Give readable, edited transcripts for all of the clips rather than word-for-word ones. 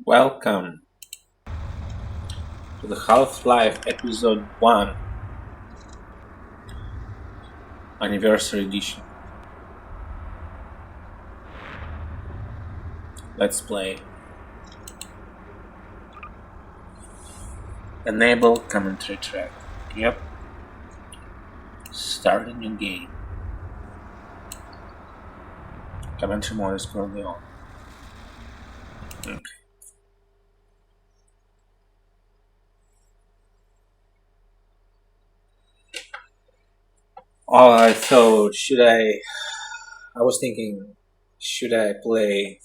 Welcome to the Half-Life Episode 1 Anniversary Edition. Let's play. Enable commentary track. Yep. Start a new game. Commentary mode is currently on. Okay. I thought, I was thinking, should I play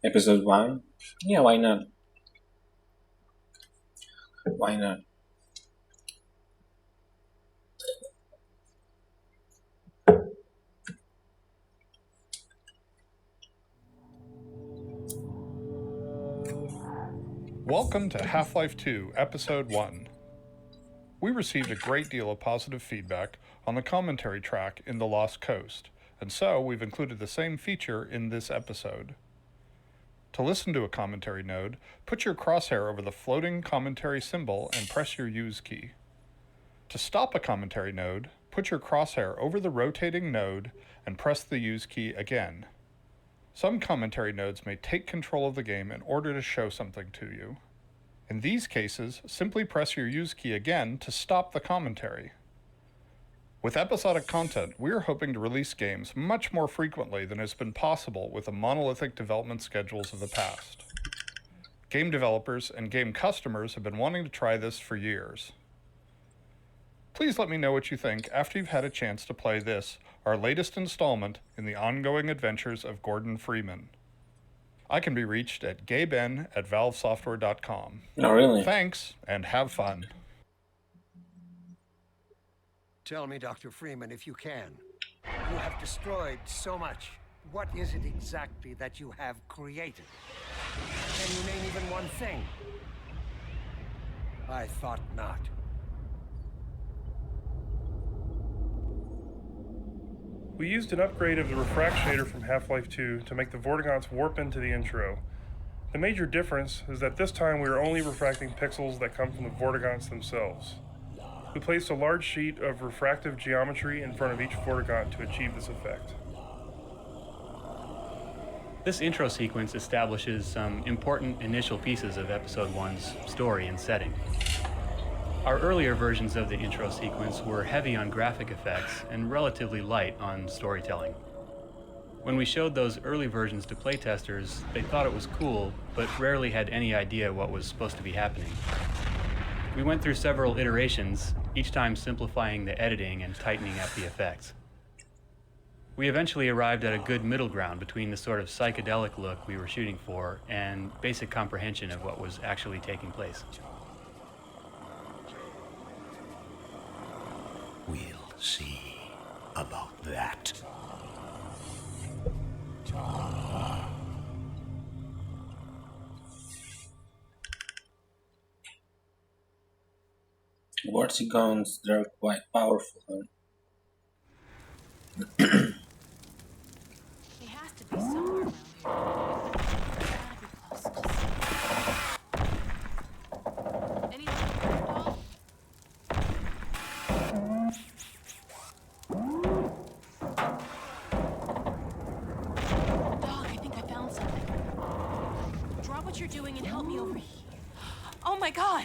episode 1? Yeah, why not? Why not? Welcome to Half-Life 2, Episode 1. We received a great deal of positive feedback on the commentary track in The Lost Coast, and so we've included the same feature in this episode. To listen to a commentary node, put your crosshair over the floating commentary symbol and press your Use key. To stop a commentary node, put your crosshair over the rotating node and press the Use key again. Some commentary nodes may take control of the game in order to show something to you. In these cases, simply press your Use key again to stop the commentary. With episodic content, we are hoping to release games much more frequently than has been possible with the monolithic development schedules of the past. Game developers and game customers have been wanting to try this for years. Please let me know what you think after you've had a chance to play this, our latest installment in the ongoing adventures of Gordon Freeman. I can be reached at gayben@valvesoftware.com. No, really? Thanks, and have fun. Tell me, Dr. Freeman, if you can. You have destroyed so much. What is it exactly that you have created? Can you name even one thing? I thought not. We used an upgrade of the Refractionator from Half-Life 2 to make the Vortigaunts warp into the intro. The major difference is that this time we are only refracting pixels that come from the Vortigaunts themselves. We placed a large sheet of refractive geometry in front of each Vortigaunt to achieve this effect. This intro sequence establishes some important initial pieces of Episode 1's story and setting. Our earlier versions of the intro sequence were heavy on graphic effects and relatively light on storytelling. When we showed those early versions to playtesters, they thought it was cool, but rarely had any idea what was supposed to be happening. We went through several iterations, each time simplifying the editing and tightening up the effects. We eventually arrived at a good middle ground between the sort of psychedelic look we were shooting for and basic comprehension of what was actually taking place. We'll see about that. Vortigaunts, they're quite powerful, huh? He has to be somewhere around here. Gotta be close to something. Any luck with that dog? Dog, I think I found something. Drop what you're doing and help me over here. Oh my God!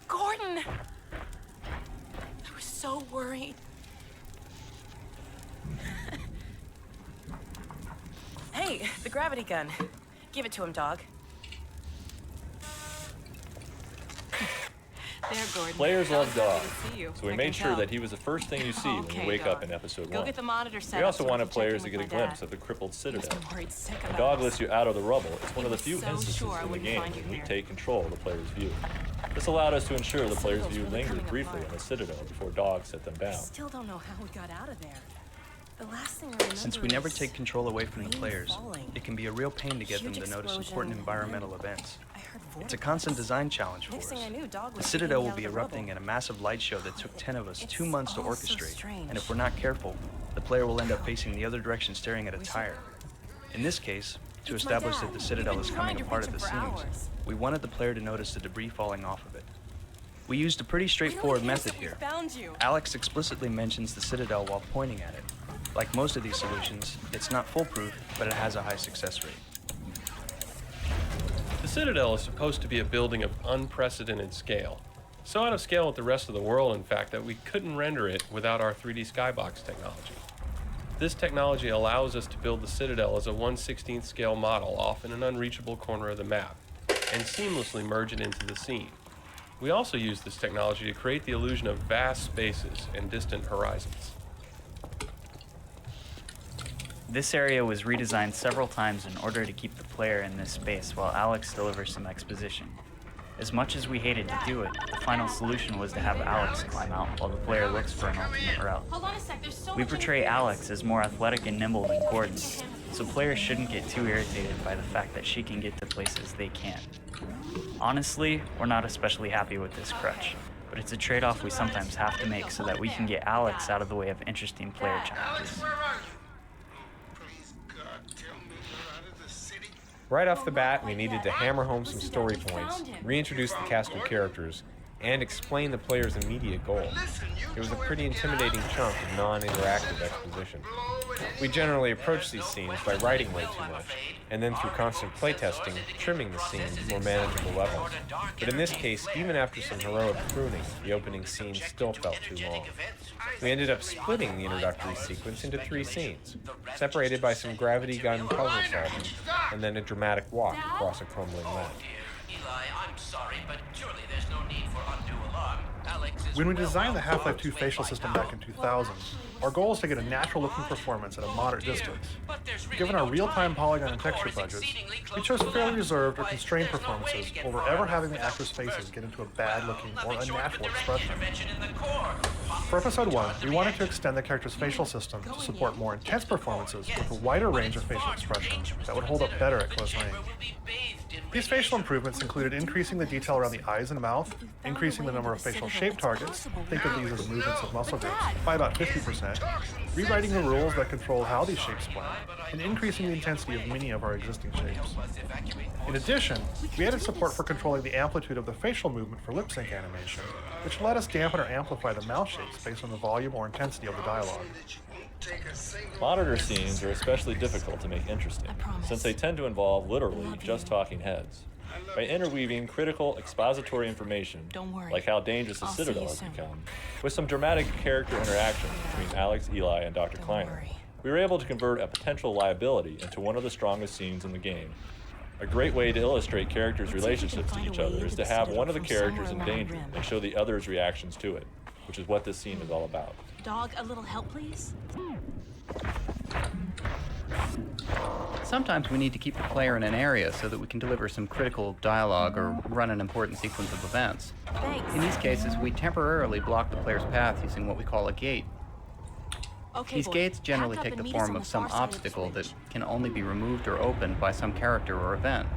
Gordon! I was so worried. Hey, the gravity gun. Give it to him, dog. There, Gordon. Players love Dog's Dog, happy to see you. so we I made can sure tell. that he was the first thing you see when Okay, you wake up Dog. in episode Go 1. get the monitor set We up also so wanted can check in players to with get a my glimpse dad. of the crippled He must Citadel. be worried sick When about Dog us. lifts you out of the rubble, it's one of the was few so instances sure I in the wouldn't game find you when we here. take control of the player's view. This allowed us to ensure the player's Citadel's view really lingered coming briefly apart. on the Citadel before Dog set them I down. still don't know how we got out of there. The last thing I remember Since we never is take control away from the rain players, falling. it can be a real pain to get them Huge to notice explosion, important environmental and events. I heard It's a vortigaunts. constant design challenge for Next us. thing I knew, Dog The was Citadel taking me will out be of the erupting rubble. in a massive light show that took 10 of us It's 2 months to all so orchestrate. strange. And if we're not careful, the player will end up facing the other direction staring at a tire. In this case, to It's my establish dad. that the Citadel We've is been coming trying to apart reach at the him for seams. hours. We wanted the player to notice the debris falling off of it. We used a pretty straightforward Really cares method that we here. found you. Alex explicitly mentions the Citadel while pointing at it. Like most of these solutions, it's not foolproof, but it has a high success rate. The Citadel is supposed to be a building of unprecedented scale. So out of scale with the rest of the world, in fact, that we couldn't render it without our 3D skybox technology. This technology allows us to build the Citadel as a 1/16th scale model off in an unreachable corner of the map, and seamlessly merge it into the scene. We also use this technology to create the illusion of vast spaces and distant horizons. This area was redesigned several times in order to keep the player in this space while Alex delivers some exposition. As much as we hated to do it, the final solution was to have Alex climb out while the player looks for an alternate route. Hold on a sec, there's so We much portray interference. Alex as more athletic and nimble than Gordon, so players shouldn't get too irritated by the fact that she can get to places they can't. Honestly, we're not especially happy with this crutch, but it's a trade-off we sometimes have to make so that we can get Alex out of the way of interesting player challenges. Right off the bat, we needed to hammer home some story points, reintroduce the cast of characters, and explain the player's immediate goal. It was a pretty intimidating chunk of non-interactive exposition. We generally approach these scenes by writing way too much, and then through constant playtesting, trimming the scene to more manageable levels. But in this case, even after some heroic pruning, the opening scene still felt too long. We ended up splitting the introductory sequence into 3 scenes, separated by some gravity gun puzzle solving, and then a dramatic walk across a crumbling land. Eli, I'm sorry, but surely there's no need for undue alarm. Alex is When we designed the Half-Life 2 facial system back in 2000, our goal was to get a natural-looking performance at a moderate distance. Given our real-time polygon and texture budgets, we chose fairly reserved or constrained performances over ever having the actors' faces get into a bad-looking or unnatural expression. For Episode 1, we wanted to extend the character's facial system to support more intense performances with a wider range of facial expressions that would hold up better at close range. These facial improvements included increasing the detail around the eyes and mouth, increasing the number of facial shape targets, think of these as movements of muscle groups, by about 50%, rewriting the rules that control how these shapes blend, and increasing the intensity of many of our existing shapes. In addition, we added support for controlling the amplitude of the facial movement for lip sync animation, which let us dampen or amplify the mouth shapes based on the volume or intensity of the dialogue. Monitor scenes are especially difficult to make interesting, since they tend to involve literally just talking heads. By interweaving critical expository information, like how dangerous the Citadel has become, with some dramatic character interaction between Alex, Eli, and Dr. Kleiner, we were able to convert a potential liability into one of the strongest scenes in the game. A great way to illustrate characters' relationships to each other is to have one of the characters in danger and show the other's reactions to it, which is what this scene is all about. Dog, a little help, please? Sometimes we need to keep the player in an area so that we can deliver some critical dialogue or run an important sequence of events. Thanks. In these cases, we temporarily block the player's path using what we call a gate. Okay, These boy, gates generally pack up take and the meet us form on of the some far side of the obstacle that switch. can only be removed or opened by some character or event.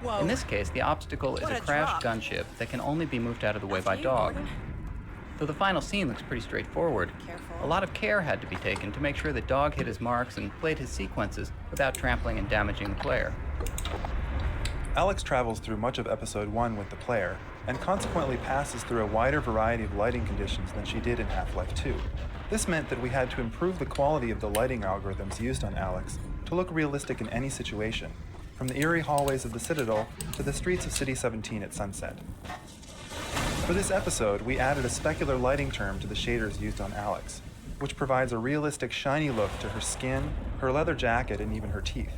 Whoa. In this case, the obstacle is What a a crashed drop. gunship that can only be moved out of the way by After you, dog. Gordon. Though the final scene looks pretty straightforward, a lot of care had to be taken to make sure that Dog hit his marks and played his sequences without trampling and damaging the player. Alex travels through much of Episode 1 with the player, and consequently passes through a wider variety of lighting conditions than she did in Half-Life 2. This meant that we had to improve the quality of the lighting algorithms used on Alex to look realistic in any situation, from the eerie hallways of the Citadel to the streets of City 17 at sunset. For this episode, we added a specular lighting term to the shaders used on Alex, which provides a realistic shiny look to her skin, her leather jacket, and even her teeth.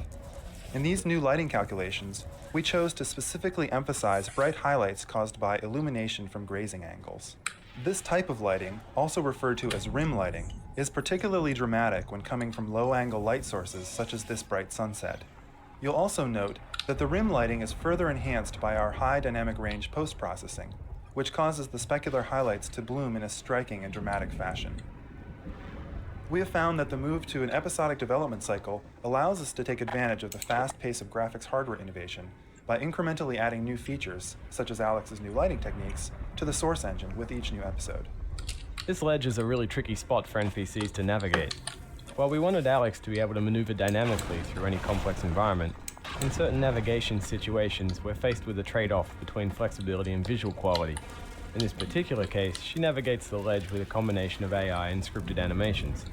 In these new lighting calculations, we chose to specifically emphasize bright highlights caused by illumination from grazing angles. This type of lighting, also referred to as rim lighting, is particularly dramatic when coming from low-angle light sources such as this bright sunset. You'll also note that the rim lighting is further enhanced by our high dynamic range post-processing, which causes the specular highlights to bloom in a striking and dramatic fashion. We have found that the move to an episodic development cycle allows us to take advantage of the fast pace of graphics hardware innovation by incrementally adding new features, such as Alex's new lighting techniques, to the source engine with each new episode. This ledge is a really tricky spot for NPCs to navigate. While we wanted Alex to be able to maneuver dynamically through any complex environment, in certain navigation situations we're faced with a trade-off between flexibility and visual quality. In this particular case, she navigates the ledge with a combination of AI and scripted animations.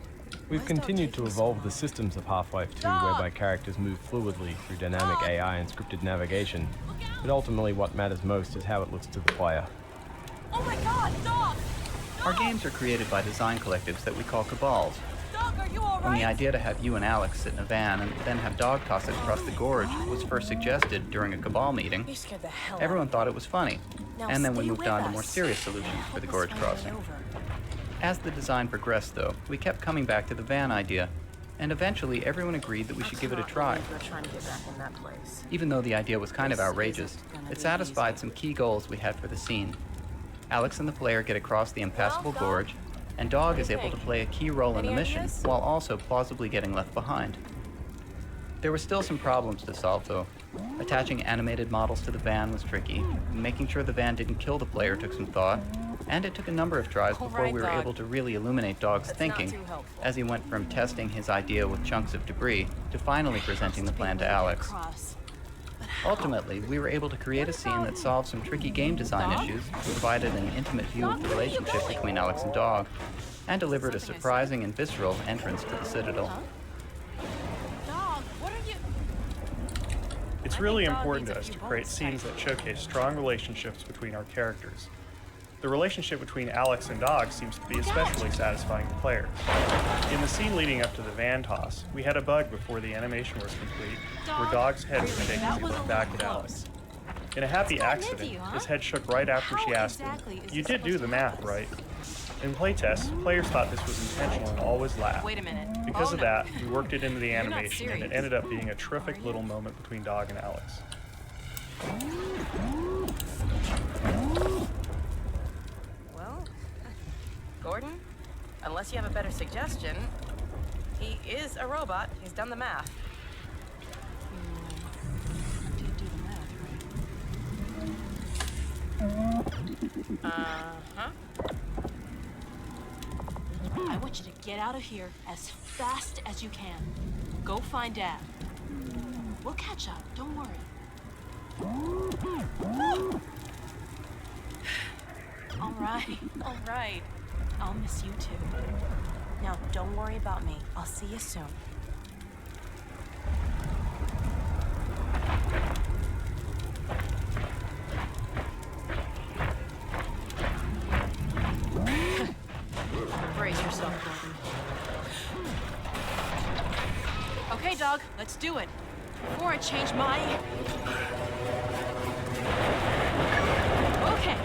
We've continued to evolve the systems of Half-Life 2 whereby characters move fluidly through dynamic AI and scripted navigation, but ultimately what matters most is how it looks to the player. Oh my God, Dog! Our games are created by design collectives that we call cabals. Dog, are you all When the right? idea to have you and Alex sit in a van and then have Dog toss it across the gorge was first suggested during a cabal meeting, You scared the hell everyone out thought it was funny, Now and then we stay moved with on to us. more serious solutions for the gorge crossing. As the design progressed, though, we kept coming back to the van idea, and eventually everyone agreed that we should give it a try. We're trying to get back in that place. Even though the idea was kind of outrageous, it satisfied some key goals we had for the scene. Alex and the player get across the impassable gorge, and Dog is able to play a key role in the mission, while also plausibly getting left behind. There were still some problems to solve, though. Attaching animated models to the van was tricky, and making sure the van didn't kill the player took some thought, and it took a number of tries before we were able to really illuminate Dog's thinking, as he went from testing his idea with chunks of debris to finally presenting the plan to Alex. Ultimately, we were able to create a scene that solved some tricky game design issues, provided an intimate view of the relationship between Alex and Dog, and delivered a surprising and visceral entrance to the Citadel. It's really important to us to create scenes that showcase strong relationships between our characters. The relationship between Alex and Dog seems to be especially satisfying to players. In the scene leading up to the van toss, we had a bug before the animation was complete, where Dog's head was shaking as he looked back at Alex. In a happy accident, his head shook right after she asked him, "You did do the math, right?" In playtests, players thought this was intentional and always laughed. Wait a minute. Because Oh, of no. that, we worked it into the You're not animation, and it serious. ended up being a terrific little moment between Dog and Alex. Well, Gordon, unless you have a better suggestion, he is a robot. He's done the math. Uh-huh. I want you to get out of here as fast as you can. Go find Dad. We'll catch up, don't worry. All right. I'll miss you too. Now, don't worry about me. I'll see you soon. Brace yourself, Gordon. Okay, Dog, let's do it. Before I change my... Okay.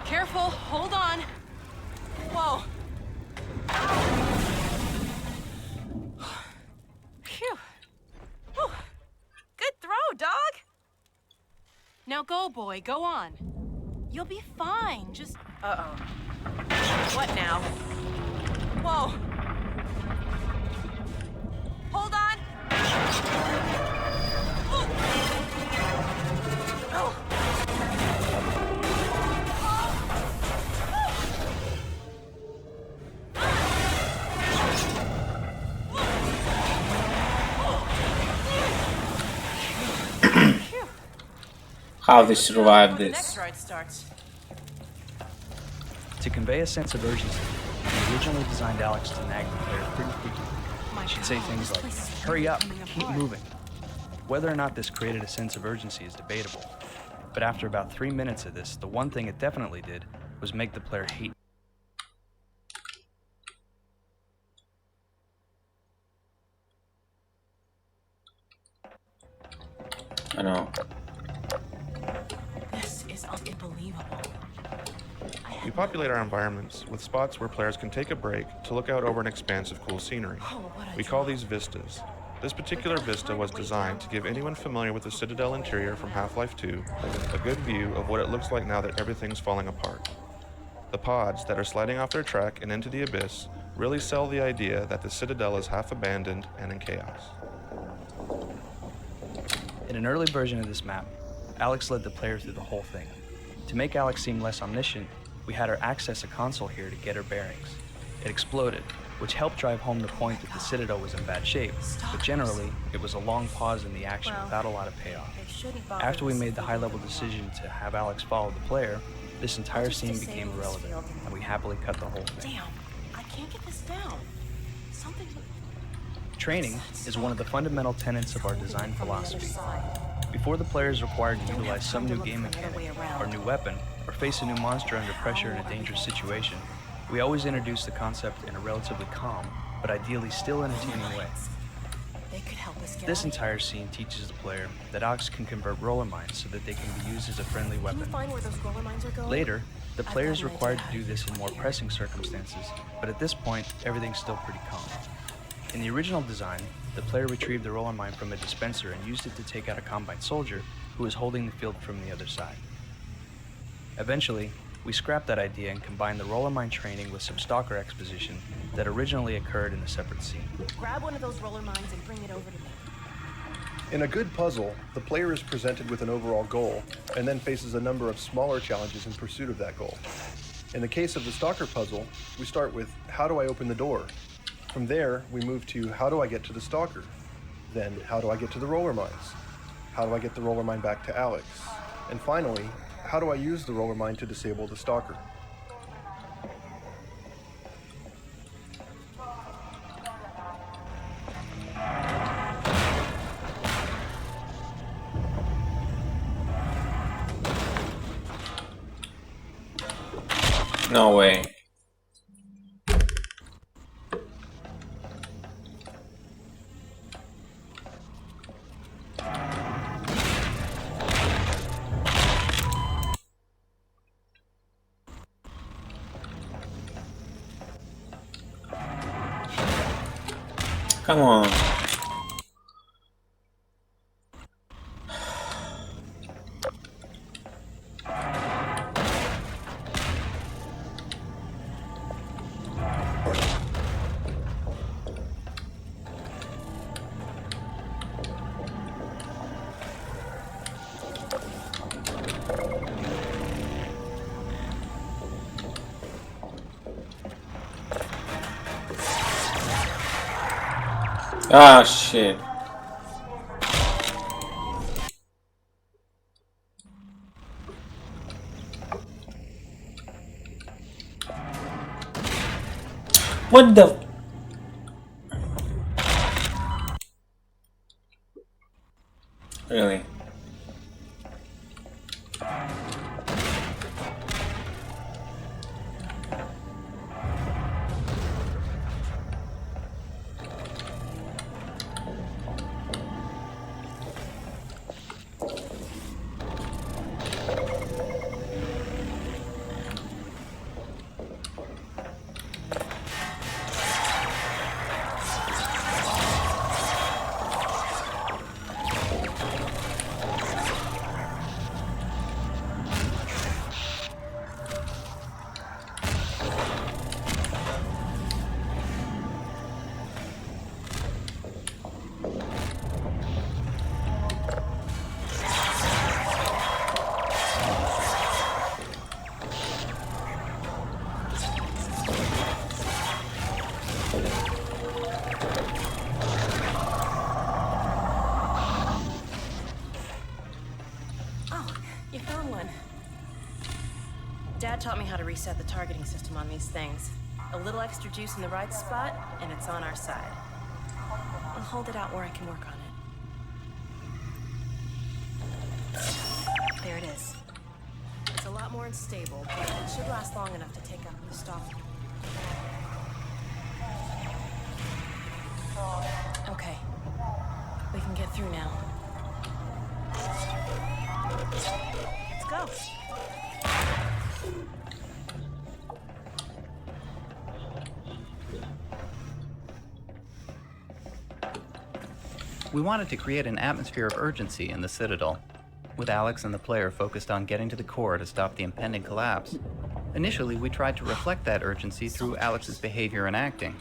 Careful, hold on. Whoa. Phew. Whew. Good throw, Dog. Now go, boy, go on. You'll be fine, just... Uh-oh. What now? Whoa. Hold on. Oh. How they survived The this. next ride starts. To convey a sense of urgency, we originally designed Alex to nag the player pretty frequently. She'd say things like, "Hurry up, keep moving." Whether or not this created a sense of urgency is debatable, but after about 3 minutes of this, the one thing it definitely did was make the player hate. I know. This is unbelievable. We populate our environments with spots where players can take a break to look out over an expanse of cool scenery. We call these vistas. This particular vista was designed to give anyone familiar with the Citadel interior from Half-Life 2 a good view of what it looks like now that everything's falling apart. The pods that are sliding off their track and into the abyss really sell the idea that the Citadel is half abandoned and in chaos. In an early version of this map, Alex led the player through the whole thing. To make Alex seem less omniscient, we had her access a console here to get her bearings. It exploded, which helped drive home the point that the Citadel was in bad shape, but generally, it was a long pause in the action without a lot of payoff. After we made the high-level decision to have Alex follow the player, this entire scene became irrelevant, and we happily cut the whole thing. Damn, I can't get this down. Something. Training is one of the fundamental tenets of our design philosophy. Before the player is required to utilize some new game mechanic, or new weapon, or face a new monster under pressure in a dangerous situation, we always introduce the concept in a relatively calm, but ideally still entertaining way. This entire scene teaches the player that Alex can convert roller mines so that they can be used as a friendly weapon. Later, the player is required to do this in more pressing circumstances, but at this point, everything's still pretty calm. In the original design, the player retrieved the roller mine from a dispenser and used it to take out a Combine soldier who was holding the field from the other side. Eventually, we scrapped that idea and combined the roller mine training with some stalker exposition that originally occurred in a separate scene. Grab one of those roller mines and bring it over to me. In a good puzzle, the player is presented with an overall goal and then faces a number of smaller challenges in pursuit of that goal. In the case of the stalker puzzle, we start with, how do I open the door? From there, we move to, how do I get to the stalker? Then, how do I get to the roller mines? How do I get the roller mine back to Alex? And finally, how do I use the roller mine to disable the stalker? No way. Come on. Ah, shit. What the? Really? Dad taught me how to reset the targeting system on these things. A little extra juice in the right spot, and it's on our side. I'll hold it out where I can work on it. There it is. It's a lot more unstable, but it should last long enough to take out the stalker. Okay. We can get through now. Let's go. We wanted to create an atmosphere of urgency in the Citadel, with Alex and the player focused on getting to the core to stop the impending collapse. Initially, we tried to reflect that urgency through Alex's behavior and acting.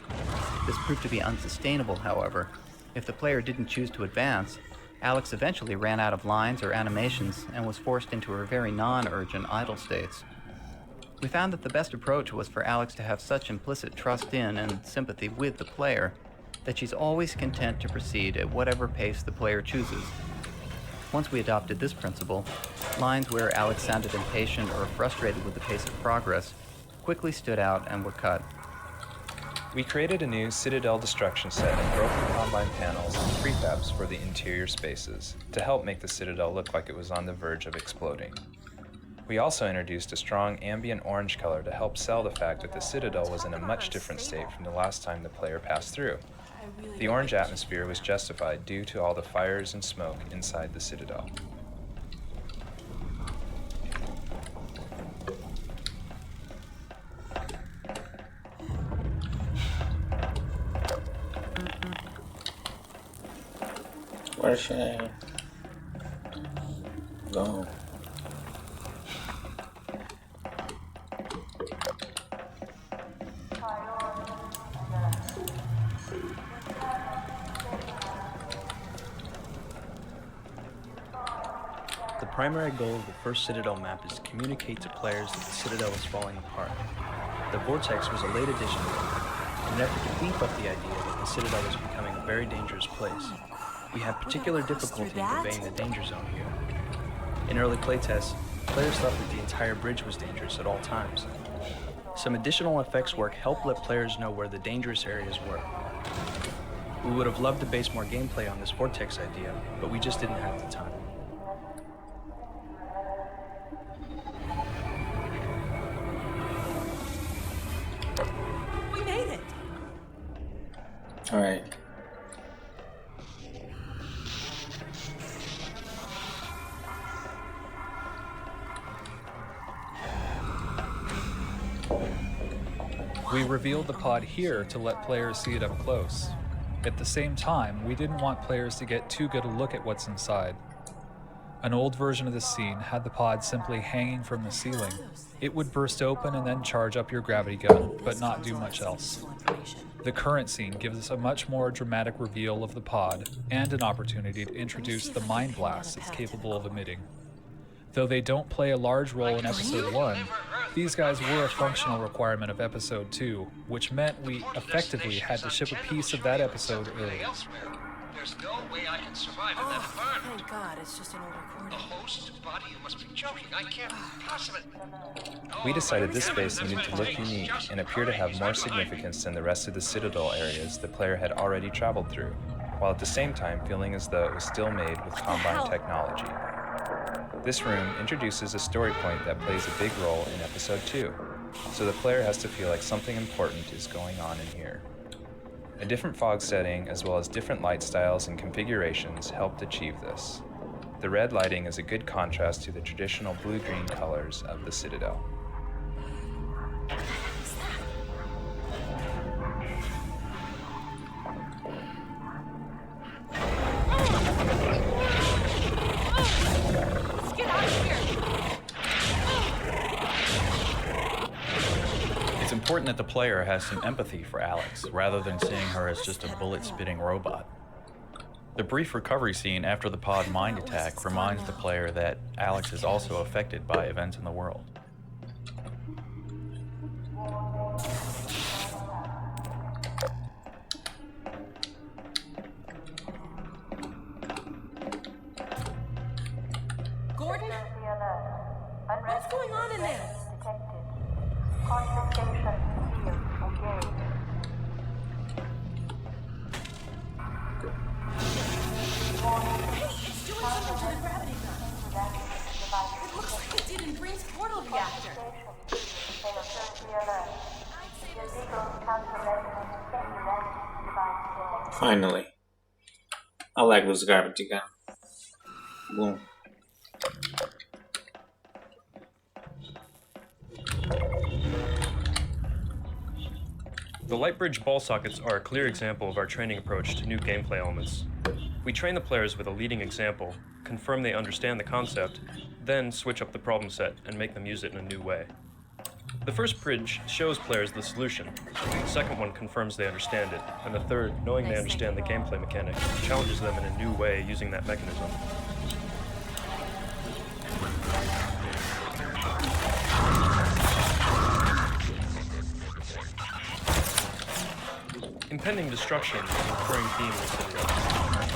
This proved to be unsustainable, however. If the player didn't choose to advance, Alex eventually ran out of lines or animations and was forced into her very non-urgent idle states. We found that the best approach was for Alex to have such implicit trust in and sympathy with the player that she's always content to proceed at whatever pace the player chooses. Once we adopted this principle, lines where Alex sounded impatient or frustrated with the pace of progress quickly stood out and were cut. We created a new Citadel destruction set of broken Combine panels and prefabs for the interior spaces to help make the Citadel look like it was on the verge of exploding. We also introduced a strong ambient orange color to help sell the fact that the Citadel was in a much different state from the last time the player passed through. The orange atmosphere was justified due to all the fires and smoke inside the Citadel. Where should I go? The primary goal of the first Citadel map is to communicate to players that the Citadel is falling apart. The Vortex was a late addition in an effort to beef up the idea that the Citadel is becoming a very dangerous place. We had particular difficulty in conveying the danger zone here. In early playtests, players thought that the entire bridge was dangerous at all times. Some additional effects work helped let players know where the dangerous areas were. We would have loved to base more gameplay on this Vortex idea, but we just didn't have the time. We made it! Alright. We revealed the pod here to let players see it up close. At the same time, we didn't want players to get too good a look at what's inside. An old version of the scene had the pod simply hanging from the ceiling. It would burst open and then charge up your gravity gun, but not do much else. The current scene gives us a much more dramatic reveal of the pod and an opportunity to introduce the mind blast it's capable of emitting. Though they don't play a large role in Episode 1, these guys were a functional requirement of Episode 2, which meant we effectively had to ship a piece of that episode early. There's no way I can survive in that environment. Thank God, it's just an old recording. The host body, you must be joking. I can't possibly. We decided this space needed to look unique and appear to have more significance than the rest of the Citadel areas the player had already traveled through, while at the same time feeling as though it was still made with Combine technology. This room introduces a story point that plays a big role in Episode 2, so the player has to feel like something important is going on in here. A different fog setting, as well as different light styles and configurations, helped achieve this. The red lighting is a good contrast to the traditional blue-green colors of the Citadel. Let's get out of here! It's important that the player has some empathy for Alex, rather than seeing her as just a bullet-spitting robot. The brief recovery scene after the pod mind attack reminds the player that Alex is also affected by events in the world. Gordon? What's going on in there? Hey, it's doing something to the gravity gun. It looks like it did in Green's portal reactor. Finally. I like this gravity gun. Boom. The Lightbridge ball sockets are a clear example of our training approach to new gameplay elements. We train the players with a leading example, confirm they understand the concept, then switch up the problem set and make them use it in a new way. The first bridge shows players the solution, the second one confirms they understand it, and the third, knowing they understand the gameplay mechanic, challenges them in a new way using that mechanism. Impending destruction is a recurring theme in the Citadel.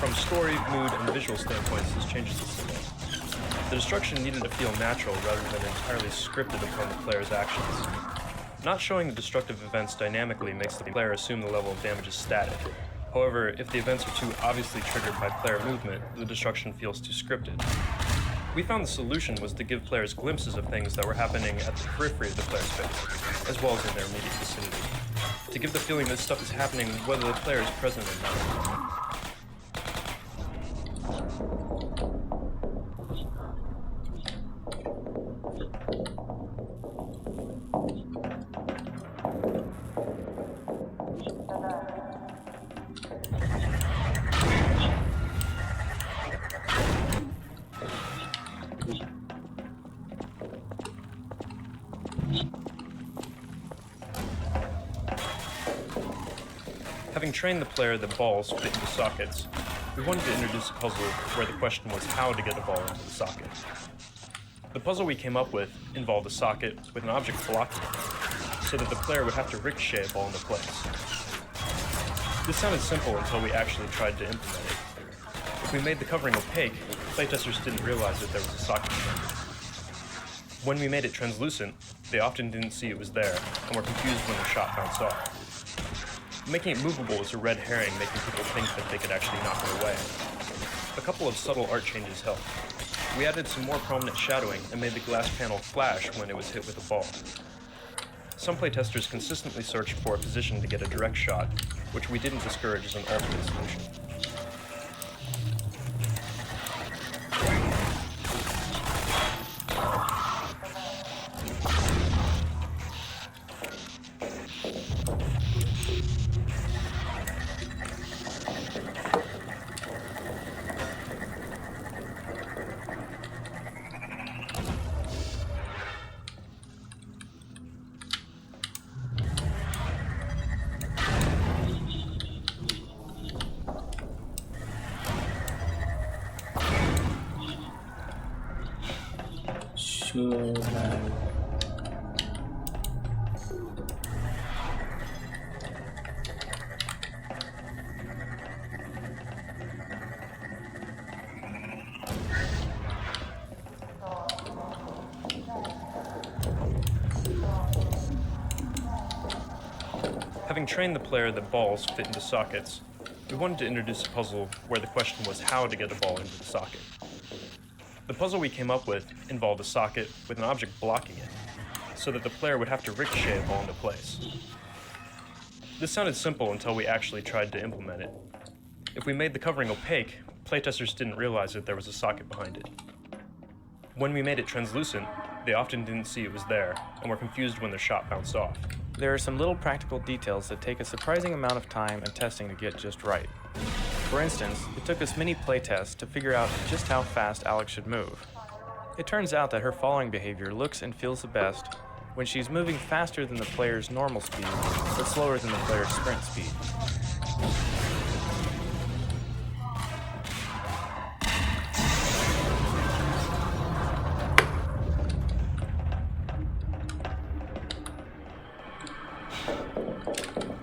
From story, mood, and visual standpoints, this changes the Citadel. The destruction needed to feel natural rather than entirely scripted upon the player's actions. Not showing the destructive events dynamically makes the player assume the level of damage is static. However, if the events are too obviously triggered by player movement, the destruction feels too scripted. We found the solution was to give players glimpses of things that were happening at the periphery of the player's space, as well as in their immediate vicinity, to give the feeling that stuff is happening whether the player is present or not. Having trained the player that balls fit into sockets, we wanted to introduce a puzzle where the question was how to get a ball into the socket. The puzzle we came up with involved a socket with an object blocking it, so that the player would have to ricochet a ball into place. This sounded simple until we actually tried to implement it. If we made the covering opaque, playtesters didn't realize that there was a socket behind it. When we made it translucent, they often didn't see it was there, and were confused when the shot bounced off. Making it movable was a red herring, making people think that they could actually knock it away. A couple of subtle art changes helped. We added some more prominent shadowing and made the glass panel flash when it was hit with a ball. Some playtesters consistently searched for a position to get a direct shot, which we didn't discourage as an alternate solution. Having trained the player that balls fit into sockets, we wanted to introduce a puzzle where the question was how to get a ball into the socket. The puzzle we came up with involved a socket with an object blocking it, so that the player would have to ricochet a ball into place. This sounded simple until we actually tried to implement it. If we made the covering opaque, playtesters didn't realize that there was a socket behind it. When we made it translucent, they often didn't see it was there, and were confused when their shot bounced off. There are some little practical details that take a surprising amount of time and testing to get just right. For instance, it took us many playtests to figure out just how fast Alex should move. It turns out that her following behavior looks and feels the best when she's moving faster than the player's normal speed, but slower than the player's sprint speed.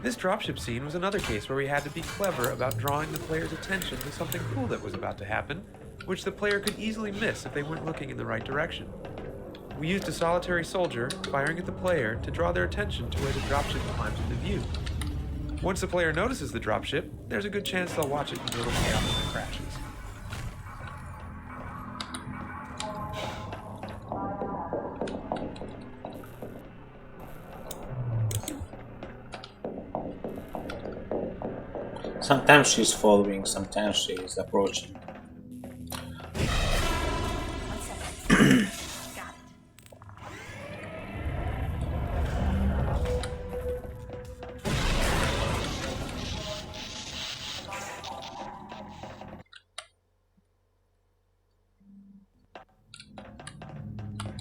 This dropship scene was another case where we had to be clever about drawing the player's attention to something cool that was about to happen, which the player could easily miss if they weren't looking in the right direction. We used a solitary soldier firing at the player to draw their attention to where the dropship climbs into view. Once the player notices the dropship, there's a good chance they'll watch it until it chaos and crashes. Sometimes she's following, sometimes she is approaching.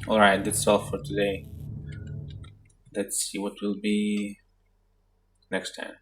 Alright, that's all for today. Let's see what will be next time.